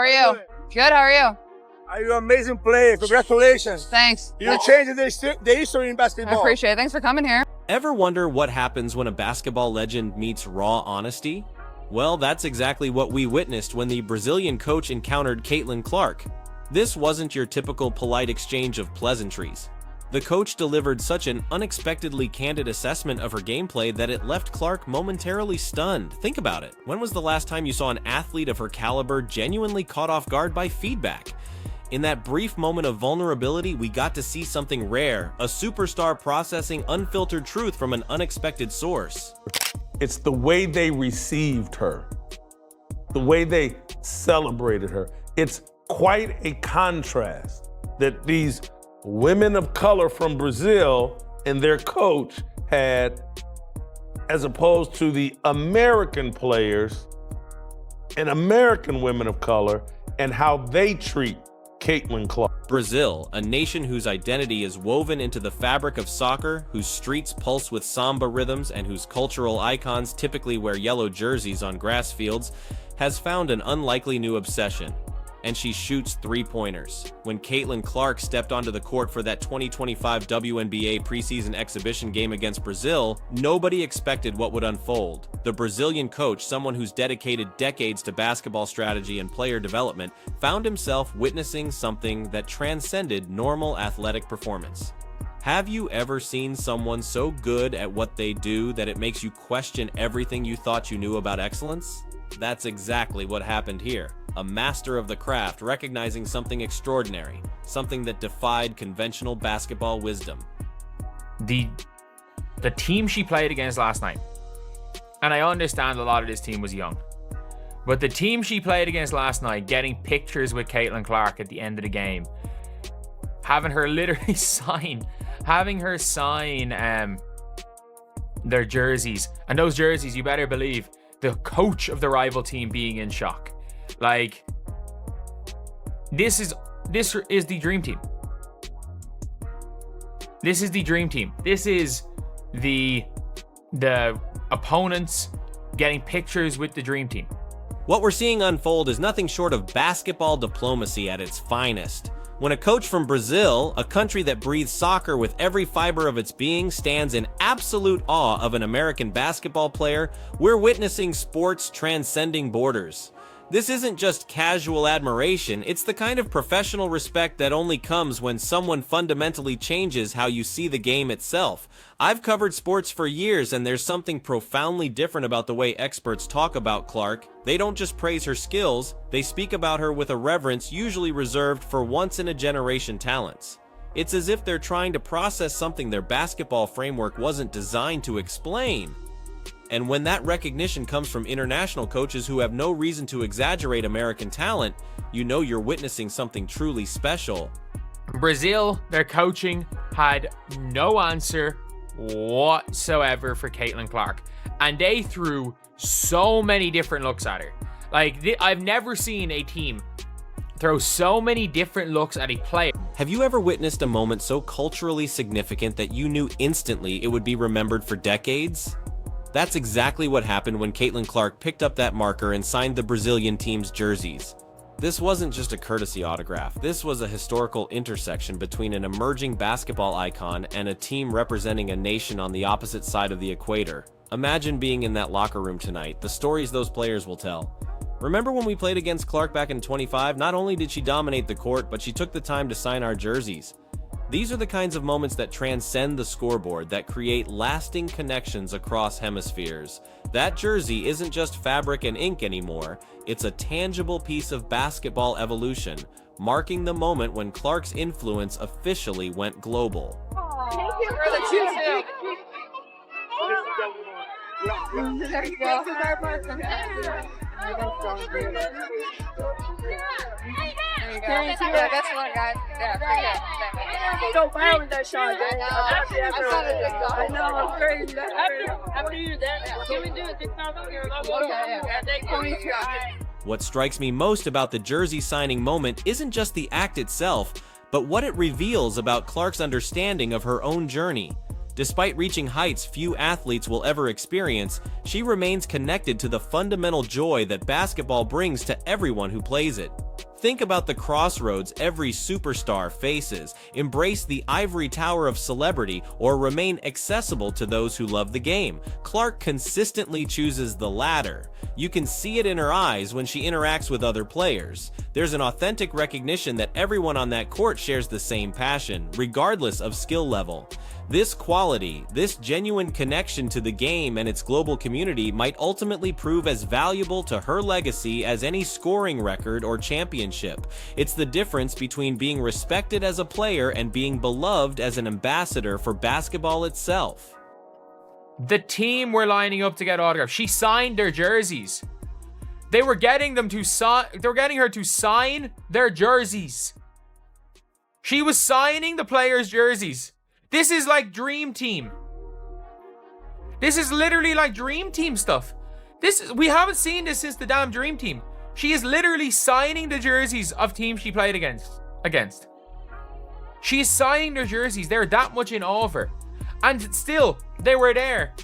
How are you? Good, how are you? Are you an amazing player? Congratulations. Thanks. You're changing the history in basketball. I appreciate it. Thanks for coming here. Ever wonder what happens when a basketball legend meets raw honesty? Well, that's exactly what we witnessed when the Brazilian coach encountered Caitlin Clark. This wasn't your typical polite exchange of pleasantries. The coach delivered such an unexpectedly candid assessment of her gameplay that it left Clark momentarily stunned. Think about it. When was the last time you saw an athlete of her caliber genuinely caught off guard by feedback? In that brief moment of vulnerability, we got to see something rare, a superstar processing unfiltered truth from an unexpected source. It's the way they received her, the way they celebrated her. It's quite a contrast that these women of color from Brazil and their coach had, as opposed to the American players and American women of color and how they treat Caitlin Clark. Brazil, a nation whose identity is woven into the fabric of soccer, whose streets pulse with samba rhythms, and whose cultural icons typically wear yellow jerseys on grass fields, has found an unlikely new obsession. And she shoots three-pointers. When Caitlin Clark stepped onto the court for that 2025 WNBA preseason exhibition game against Brazil, nobody expected what would unfold. The Brazilian coach, someone who's dedicated decades to basketball strategy and player development, found himself witnessing something that transcended normal athletic performance. Have you ever seen someone so good at what they do that it makes you question everything you thought you knew about excellence? That's exactly what happened here. A master of the craft recognizing something extraordinary, something that defied conventional basketball wisdom. The team she played against last night, and I understand a lot of this team was young, but the team she played against last night, getting pictures with Caitlin Clark at the end of the game, having her literally sign their jerseys, and those jerseys, you better believe, the coach of the rival team being in shock. Like, this is the dream team. This is the dream team. This is the opponents getting pictures with the dream team. What we're seeing unfold is nothing short of basketball diplomacy at its finest. When a coach from Brazil, a country that breathes soccer with every fiber of its being, stands in absolute awe of an American basketball player, we're witnessing sports transcending borders. This isn't just casual admiration, it's the kind of professional respect that only comes when someone fundamentally changes how you see the game itself. I've covered sports for years, and there's something profoundly different about the way experts talk about Clark. They don't just praise her skills, they speak about her with a reverence usually reserved for once-in-a-generation talents. It's as if they're trying to process something their basketball framework wasn't designed to explain. And when that recognition comes from international coaches who have no reason to exaggerate American talent, you know you're witnessing something truly special. Brazil, their coaching had no answer whatsoever for Caitlin Clark. And they threw so many different looks at her. Like, I've never seen a team throw so many different looks at a player. Have you ever witnessed a moment so culturally significant that you knew instantly it would be remembered for decades? That's exactly what happened when Caitlin Clark picked up that marker and signed the Brazilian team's jerseys. This wasn't just a courtesy autograph. This was a historical intersection between an emerging basketball icon and a team representing a nation on the opposite side of the equator. Imagine being in that locker room tonight, the stories those players will tell. Remember when we played against Clark back in 25? Not only did she dominate the court, but she took the time to sign our jerseys. These are the kinds of moments that transcend the scoreboard, that create lasting connections across hemispheres. That jersey isn't just fabric and ink anymore, it's a tangible piece of basketball evolution, marking the moment when Clark's influence officially went global. Thank you for the tutu. There you go. Thank you. Yeah, that's one, guys. Yeah, So fire with that shot. I know, I'm crazy. After you do that, can we do it 6 times over here? What strikes me most about the jersey signing moment isn't just the act itself, but what it reveals about Clark's understanding of her own journey. Despite reaching heights few athletes will ever experience, she remains connected to the fundamental joy that basketball brings to everyone who plays it. Think about the crossroads every superstar faces. Embrace the ivory tower of celebrity or remain accessible to those who love the game. Clark consistently chooses the latter. You can see it in her eyes when she interacts with other players. There's an authentic recognition that everyone on that court shares the same passion, regardless of skill level. This quality, this genuine connection to the game and its global community might ultimately prove as valuable to her legacy as any scoring record or championship. It's the difference between being respected as a player and being beloved as an ambassador for basketball itself. The team were lining up to get autographs. She signed their jerseys. They were getting them to sign. They were getting her to sign their jerseys. She was signing the players' jerseys. This is like Dream Team. This is literally like Dream Team stuff. We haven't seen this since the damn Dream Team. She is literally signing the jerseys of teams she played against. She is signing their jerseys. They're that much in awe of her. And still, they were there.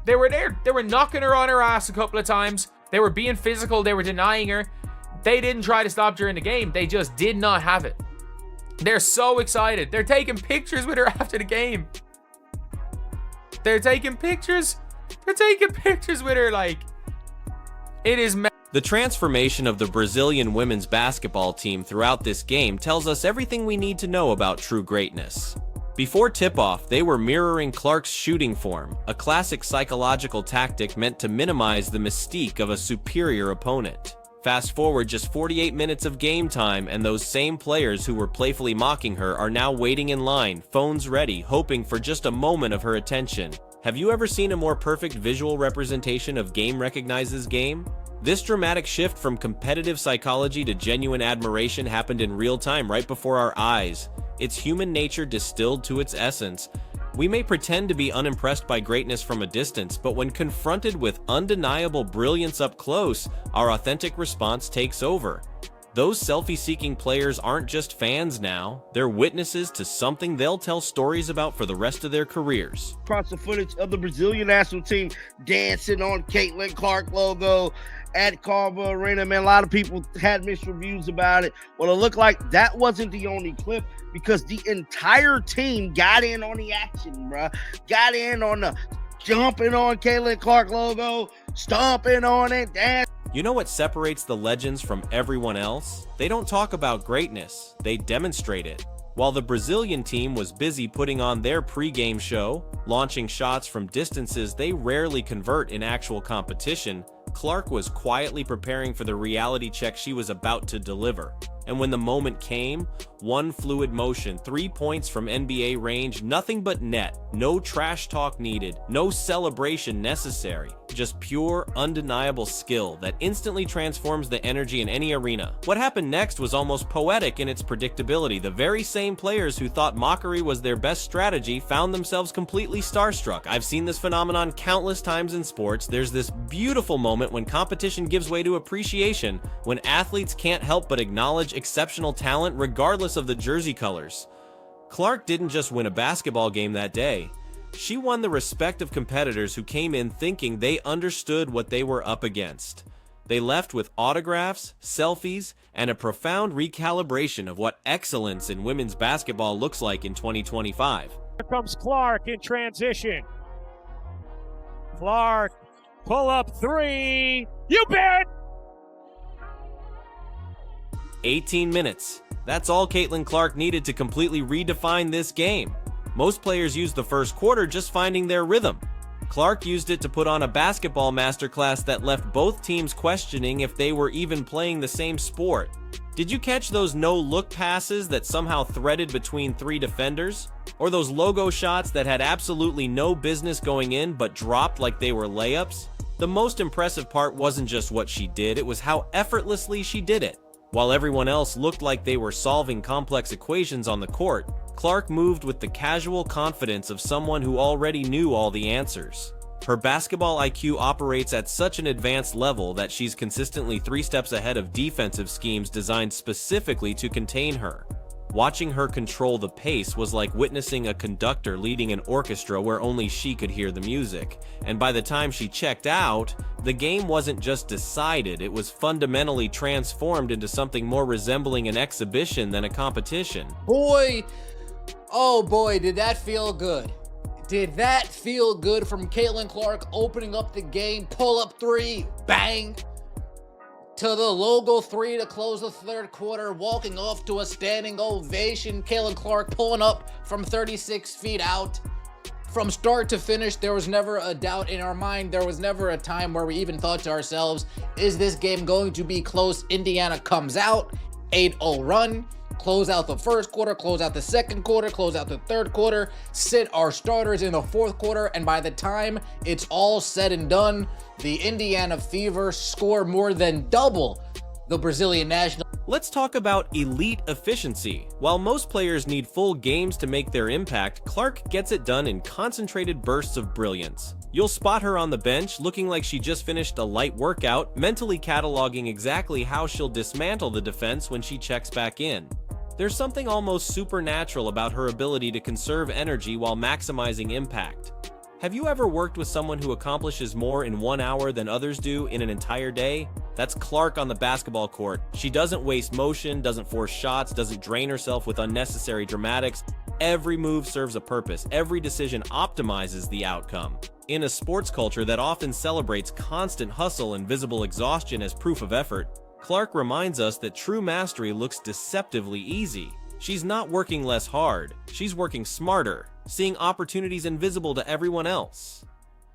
They were there. They were knocking her on her ass a couple of times. They were being physical. They were denying her. They didn't try to stop during the game. They just did not have it. They're so excited. They're taking pictures with her after the game. They're taking pictures. They're taking pictures with her like... It is... The transformation of the Brazilian women's basketball team throughout this game tells us everything we need to know about true greatness. Before tip-off, they were mirroring Clark's shooting form, a classic psychological tactic meant to minimize the mystique of a superior opponent. Fast forward just 48 minutes of game time, and those same players who were playfully mocking her are now waiting in line, phones ready, hoping for just a moment of her attention. Have you ever seen a more perfect visual representation of game recognizes game? This dramatic shift from competitive psychology to genuine admiration happened in real time right before our eyes. It's human nature distilled to its essence. We may pretend to be unimpressed by greatness from a distance, but when confronted with undeniable brilliance up close, our authentic response takes over. Those selfie-seeking players aren't just fans now, they're witnesses to something they'll tell stories about for the rest of their careers. Across the footage of the Brazilian national team dancing on Caitlin Clark logo at Carver Arena. Man, a lot of people had mixed reviews about it. Well, it looked like that wasn't the only clip, because the entire team got in on the action, bruh. Got in on the jumping on Caitlin Clark logo, stomping on it, dancing. You know what separates the legends from everyone else? They don't talk about greatness, they demonstrate it. While the Brazilian team was busy putting on their pre-game show, launching shots from distances they rarely convert in actual competition, Clark was quietly preparing for the reality check she was about to deliver. And when the moment came, one fluid motion, 3 points from NBA range, nothing but net, no trash talk needed, no celebration necessary, just pure, undeniable skill that instantly transforms the energy in any arena. What happened next was almost poetic in its predictability. The very same players who thought mockery was their best strategy found themselves completely starstruck. I've seen this phenomenon countless times in sports. There's this beautiful moment when competition gives way to appreciation, when athletes can't help but acknowledge exceptional talent regardless of the jersey colors. Clark didn't just win a basketball game that day. She won the respect of competitors who came in thinking they understood what they were up against. They left with autographs, selfies, and a profound recalibration of what excellence in women's basketball looks like in 2025. Here comes Clark in transition. Clark, pull up three. You bet! 18 minutes. That's all Caitlin Clark needed to completely redefine this game. Most players used the first quarter just finding their rhythm. Clark used it to put on a basketball masterclass that left both teams questioning if they were even playing the same sport. Did you catch those no-look passes that somehow threaded between 3 defenders? Or those logo shots that had absolutely no business going in but dropped like they were layups? The most impressive part wasn't just what she did, it was how effortlessly she did it. While everyone else looked like they were solving complex equations on the court, Clark moved with the casual confidence of someone who already knew all the answers. Her basketball IQ operates at such an advanced level that she's consistently 3 steps ahead of defensive schemes designed specifically to contain her. Watching her control the pace was like witnessing a conductor leading an orchestra where only she could hear the music. And by the time she checked out, the game wasn't just decided, it was fundamentally transformed into something more resembling an exhibition than a competition. Boy, oh boy, did that feel good. Did that feel good from Caitlin Clark opening up the game, pull-up three, bang, to the logo three to close the third quarter, walking off to a standing ovation. Caitlin Clark pulling up from 36 feet out. From start to finish, there was never a doubt in our mind. There was never a time where we even thought to ourselves, is this game going to be close? Indiana comes out, 8-0 run, close out the first quarter, close out the second quarter, close out the third quarter, sit our starters in the fourth quarter, and by the time it's all said and done, the Indiana Fever score more than double the Brazilian national. Let's talk about elite efficiency. While most players need full games to make their impact, Clark gets it done in concentrated bursts of brilliance. You'll spot her on the bench looking like she just finished a light workout, mentally cataloging exactly how she'll dismantle the defense when she checks back in. There's something almost supernatural about her ability to conserve energy while maximizing impact. Have you ever worked with someone who accomplishes more in 1 hour than others do in an entire day? That's Clark on the basketball court. She doesn't waste motion, doesn't force shots, doesn't drain herself with unnecessary dramatics. Every move serves a purpose. Every decision optimizes the outcome. In a sports culture that often celebrates constant hustle and visible exhaustion as proof of effort, Clark reminds us that true mastery looks deceptively easy. She's not working less hard, she's working smarter, seeing opportunities invisible to everyone else.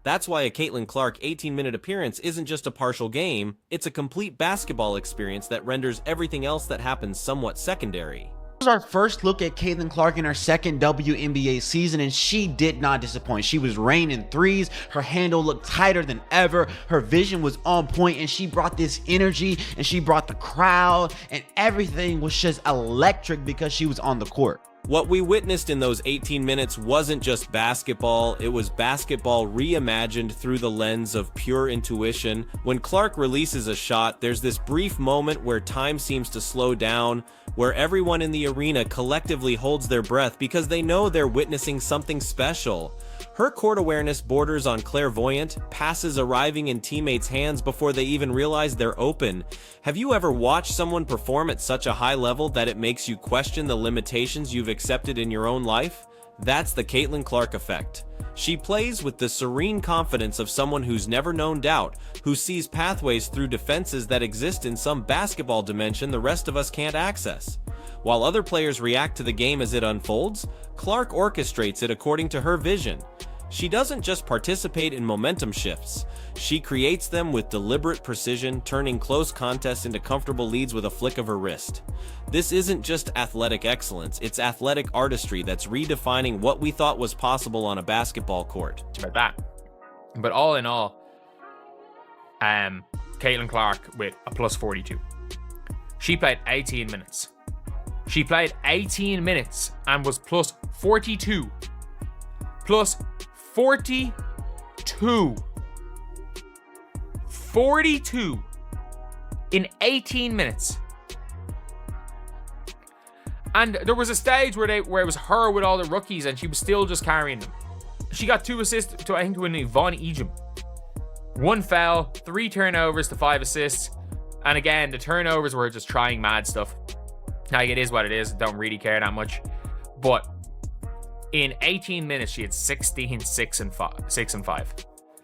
That's why a Caitlin Clark 18-minute appearance isn't just a partial game, it's a complete basketball experience that renders everything else that happens somewhat secondary. This was our first look at Caitlin Clark in her second WNBA season, and she did not disappoint. She was raining threes, her handle looked tighter than ever, her vision was on point, and she brought this energy, and she brought the crowd, and everything was just electric because she was on the court. What we witnessed in those 18 minutes wasn't just basketball, it was basketball reimagined through the lens of pure intuition. When Clark releases a shot, there's this brief moment where time seems to slow down, where everyone in the arena collectively holds their breath because they know they're witnessing something special. Her court awareness borders on clairvoyant, passes arriving in teammates' hands before they even realize they're open. Have you ever watched someone perform at such a high level that it makes you question the limitations you've accepted in your own life? That's the Caitlin Clark effect. She plays with the serene confidence of someone who's never known doubt, who sees pathways through defenses that exist in some basketball dimension the rest of us can't access. While other players react to the game as it unfolds, Clark orchestrates it according to her vision. She doesn't just participate in momentum shifts, she creates them with deliberate precision, turning close contests into comfortable leads with a flick of her wrist. This isn't just athletic excellence, it's athletic artistry that's redefining what we thought was possible on a basketball court. About that. But all in all, Caitlin Clark with a plus 42. She played 18 minutes. She played 18 minutes and was plus 42. Plus 42. 42 in 18 minutes. And there was a stage where it was her with all the rookies and she was still just carrying them. She got 2 assists to, I think, to an Yvonne Ejim. 1 foul, 3 turnovers to 5 assists. And again, the turnovers were just trying mad stuff. Like, it is what it is. Don't really care that much. But in 18 minutes, she had 16, 6, and 5.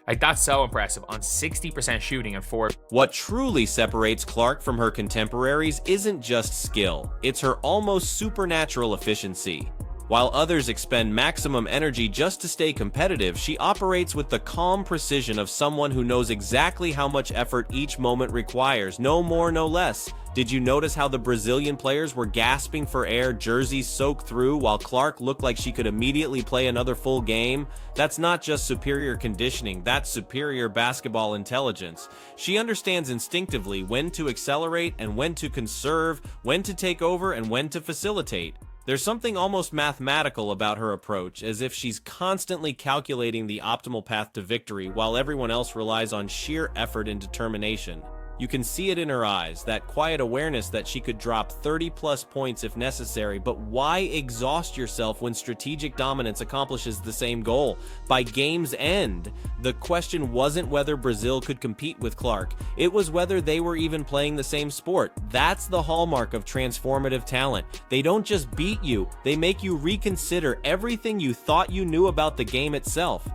Like, that's so impressive on 60% shooting and 4. What truly separates Clark from her contemporaries isn't just skill, it's her almost supernatural efficiency. While others expend maximum energy just to stay competitive, she operates with the calm precision of someone who knows exactly how much effort each moment requires, no more, no less. Did you notice how the Brazilian players were gasping for air, jerseys soaked through, while Clark looked like she could immediately play another full game? That's not just superior conditioning, that's superior basketball intelligence. She understands instinctively when to accelerate and when to conserve, when to take over and when to facilitate. There's something almost mathematical about her approach, as if she's constantly calculating the optimal path to victory while everyone else relies on sheer effort and determination. You can see it in her eyes, that quiet awareness that she could drop 30-plus points if necessary, but why exhaust yourself when strategic dominance accomplishes the same goal? By game's end, the question wasn't whether Brazil could compete with Clark, it was whether they were even playing the same sport. That's the hallmark of transformative talent. They don't just beat you, they make you reconsider everything you thought you knew about the game itself.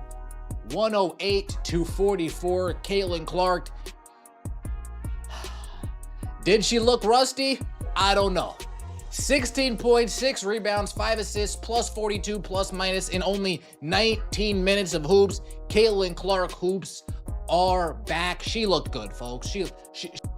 108-44, Caitlin Clark. Did she look rusty? I don't know. 16.6 rebounds, 5 assists, plus 42 plus minus in only 19 minutes of hoops. Caitlin Clark hoops are back. She looked good, folks.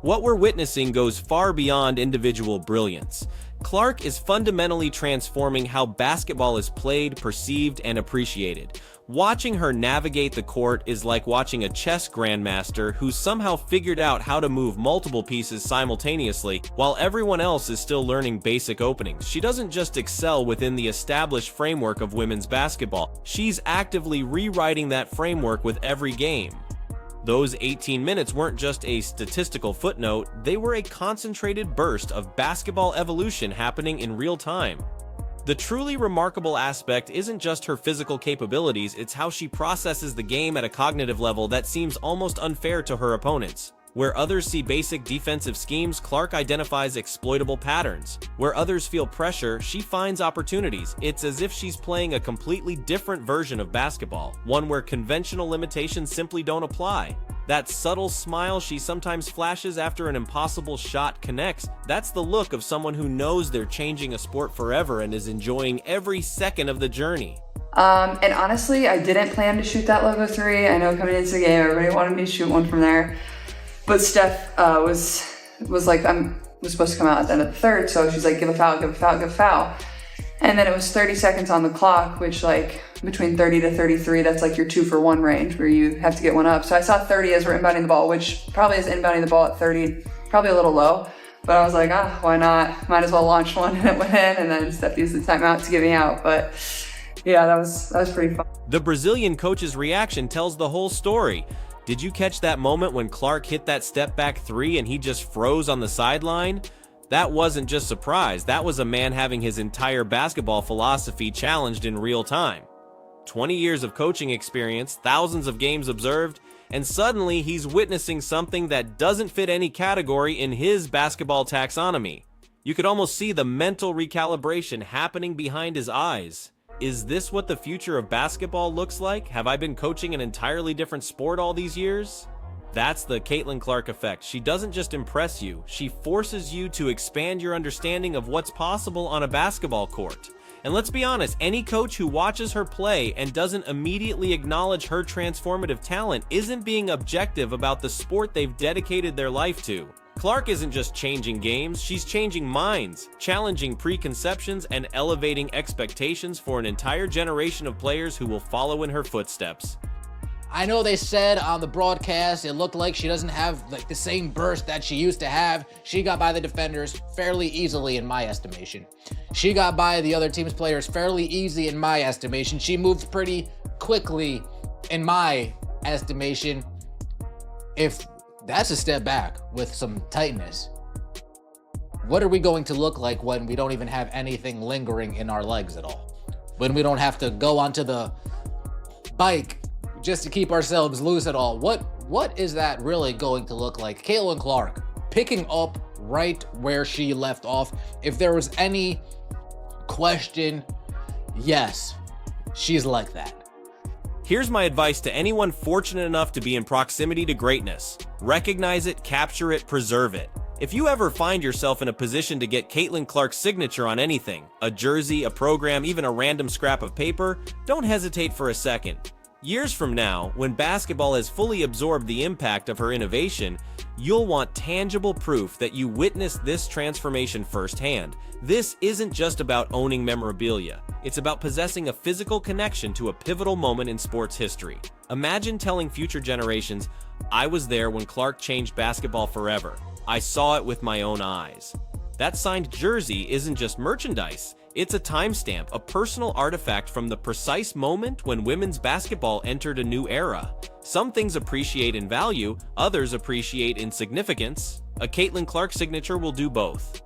What we're witnessing goes far beyond individual brilliance. Clark is fundamentally transforming how basketball is played, perceived, and appreciated. Watching her navigate the court is like watching a chess grandmaster who's somehow figured out how to move multiple pieces simultaneously while everyone else is still learning basic openings. She doesn't just excel within the established framework of women's basketball, she's actively rewriting that framework with every game. Those 18 minutes weren't just a statistical footnote, they were a concentrated burst of basketball evolution happening in real time. The truly remarkable aspect isn't just her physical capabilities, it's how she processes the game at a cognitive level that seems almost unfair to her opponents. Where others see basic defensive schemes, Clark identifies exploitable patterns. Where others feel pressure, she finds opportunities. It's as if she's playing a completely different version of basketball, one where conventional limitations simply don't apply. That subtle smile she sometimes flashes after an impossible shot connects, that's the look of someone who knows they're changing a sport forever and is enjoying every second of the journey. And honestly, I didn't plan to shoot that logo 3. I know coming into the game, everybody wanted me to shoot one from there. But Steph was like, was supposed to come out at the end of the third, so she's like, give a foul, give a foul, give a foul. And then it was 30 seconds on the clock, which like between 30 to 33, that's like your 2-for-1 range where you have to get one up. So I saw 30 as we're inbounding the ball, which probably is inbounding the ball at 30, probably a little low. But I was like, why not? Might as well launch one, and it went in, and then Steph used the timeout to get me out. But yeah, that was pretty fun. The Brazilian coach's reaction tells the whole story. Did you catch that moment when Clark hit that step back 3 and he just froze on the sideline? That wasn't just surprise, that was a man having his entire basketball philosophy challenged in real time. 20 years of coaching experience, thousands of games observed, and suddenly he's witnessing something that doesn't fit any category in his basketball taxonomy. You could almost see the mental recalibration happening behind his eyes. Is this what the future of basketball looks like? Have I been coaching an entirely different sport all these years? That's the Caitlin Clark effect. She doesn't just impress you, she forces you to expand your understanding of what's possible on a basketball court. And let's be honest, any coach who watches her play and doesn't immediately acknowledge her transformative talent isn't being objective about the sport they've dedicated their life to. Clark isn't just changing games, she's changing minds, challenging preconceptions, and elevating expectations for an entire generation of players who will follow in her footsteps. I know they said on the broadcast it looked like she doesn't have like the same burst that she used to have. She got by the defenders fairly easily in my estimation. She got by the other team's players fairly easy in my estimation. She moved pretty quickly in my estimation. If that's a step back with some tightness, what are we going to look like when we don't even have anything lingering in our legs at all? When we don't have to go onto the bike just to keep ourselves loose at all? What is that really going to look like? Caitlin Clark picking up right where she left off. If there was any question, yes, she's like that. Here's my advice to anyone fortunate enough to be in proximity to greatness. Recognize it, capture it, preserve it. If you ever find yourself in a position to get Caitlin Clark's signature on anything, a jersey, a program, even a random scrap of paper, don't hesitate for a second. Years from now, when basketball has fully absorbed the impact of her innovation, you'll want tangible proof that you witnessed this transformation firsthand. This isn't just about owning memorabilia. It's about possessing a physical connection to a pivotal moment in sports history. Imagine telling future generations, I was there when Clark changed basketball forever. I saw it with my own eyes. That signed jersey isn't just merchandise. It's a timestamp, a personal artifact from the precise moment when women's basketball entered a new era. Some things appreciate in value, others appreciate in significance. A Caitlin Clark signature will do both.